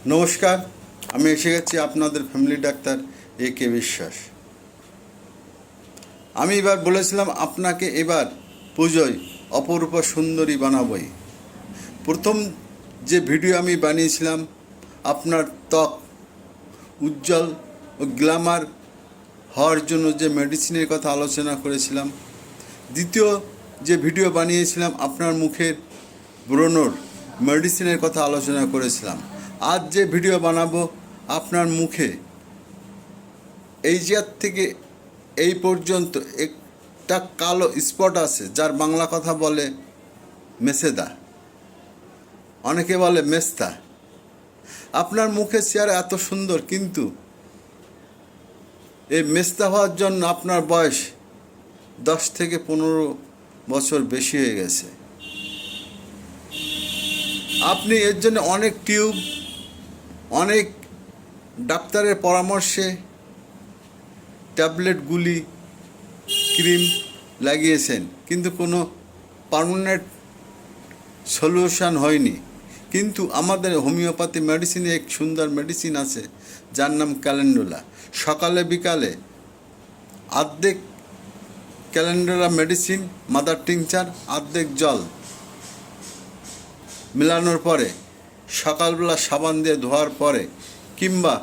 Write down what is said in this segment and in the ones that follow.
নমস্কার, আমি এসে গেছি আপনাদের ফ্যামিলি ডাক্তার এ.কে. বিশ্বাস। আমি এবার বলেছিলাম আপনাকে এবার পুজোয় অপরূপা সুন্দরী বানাবই। প্রথম যে ভিডিও আমি বানিয়েছিলাম আপনার ত্বক উজ্জ্বল ও গ্ল্যামার হওয়ার জন্য যে মেডিসিনের কথা আলোচনা করেছিলাম। দ্বিতীয় যে ভিডিও বানিয়েছিলাম আপনার মুখের ব্রণর মেডিসিনের কথা আলোচনা করেছিলাম। আজ যে ভিডিও বানাবো আপনার মুখে এই জায়গা থেকে এই পর্যন্ত একটা কালো স্পট আছে, যার বাংলা কথা বলে মেছেদা, অনেকে বলে মেস্তা। আপনার মুখের চেহারা এত সুন্দর, কিন্তু এই মেস্তা হওয়ার জন্য আপনার বয়স 10 থেকে 15 বছর বেশি হয়ে গেছে। আপনি এর জন্য অনেক টিউব, অনেক ডাক্তারের পরামর্শে ট্যাবলেটগুলি ক্রিম লাগিয়েছেন, কিন্তু কোনো পার্মানেন্ট সলিউশন হয়নি। কিন্তু আমাদের হোমিওপ্যাথি মেডিসিনে এক সুন্দর মেডিসিন আছে, যার নাম ক্যালেন্ডুলা। সকালে বিকালে অর্ধেক ক্যালেন্ডুলা মেডিসিন মাদার টিংচার, অর্ধেক জল মেলানোর পরে সকালবেলা সাবান দিয়ে ধোয়ার পরে কিংবা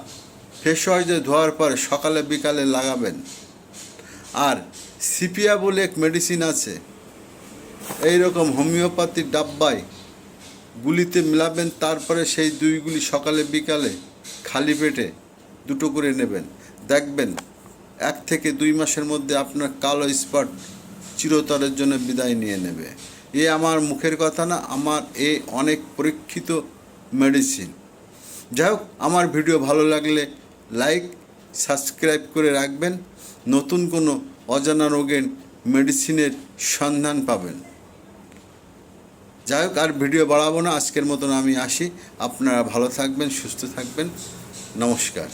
ফেস ওয়াশ দিয়ে ধোয়ার পরে সকালে বিকালে লাগাবেন। আর সিপিয়া বলে এক মেডিসিন আছে, এই রকম হোমিওপ্যাথির ডাব্বায় গুলিতে মেলাবেন। তারপরে সেই দুইগুলি সকালে বিকালে খালি পেটে 2 করে নেবেন। দেখবেন 1 থেকে 2 মাসের মধ্যে আপনার কালো স্পট চিরতরের জন্য বিদায় নিয়ে নেবে। এ আমার মুখের কথা না, আমার অনেক পরীক্ষিত মেডিসিন। যাই হোক, আমার ভিডিও ভালো লাগলে লাইক সাবস্ক্রাইব করে রাখবেন। নতুন কোনো অজানা রোগের মেডিসিনের সন্ধান পাবেন। যাই হোক, আর ভিডিও বাড়াবো না, আজকের মতন আমি আসি। আপনারা ভালো থাকবেন, সুস্থ থাকবেন। নমস্কার।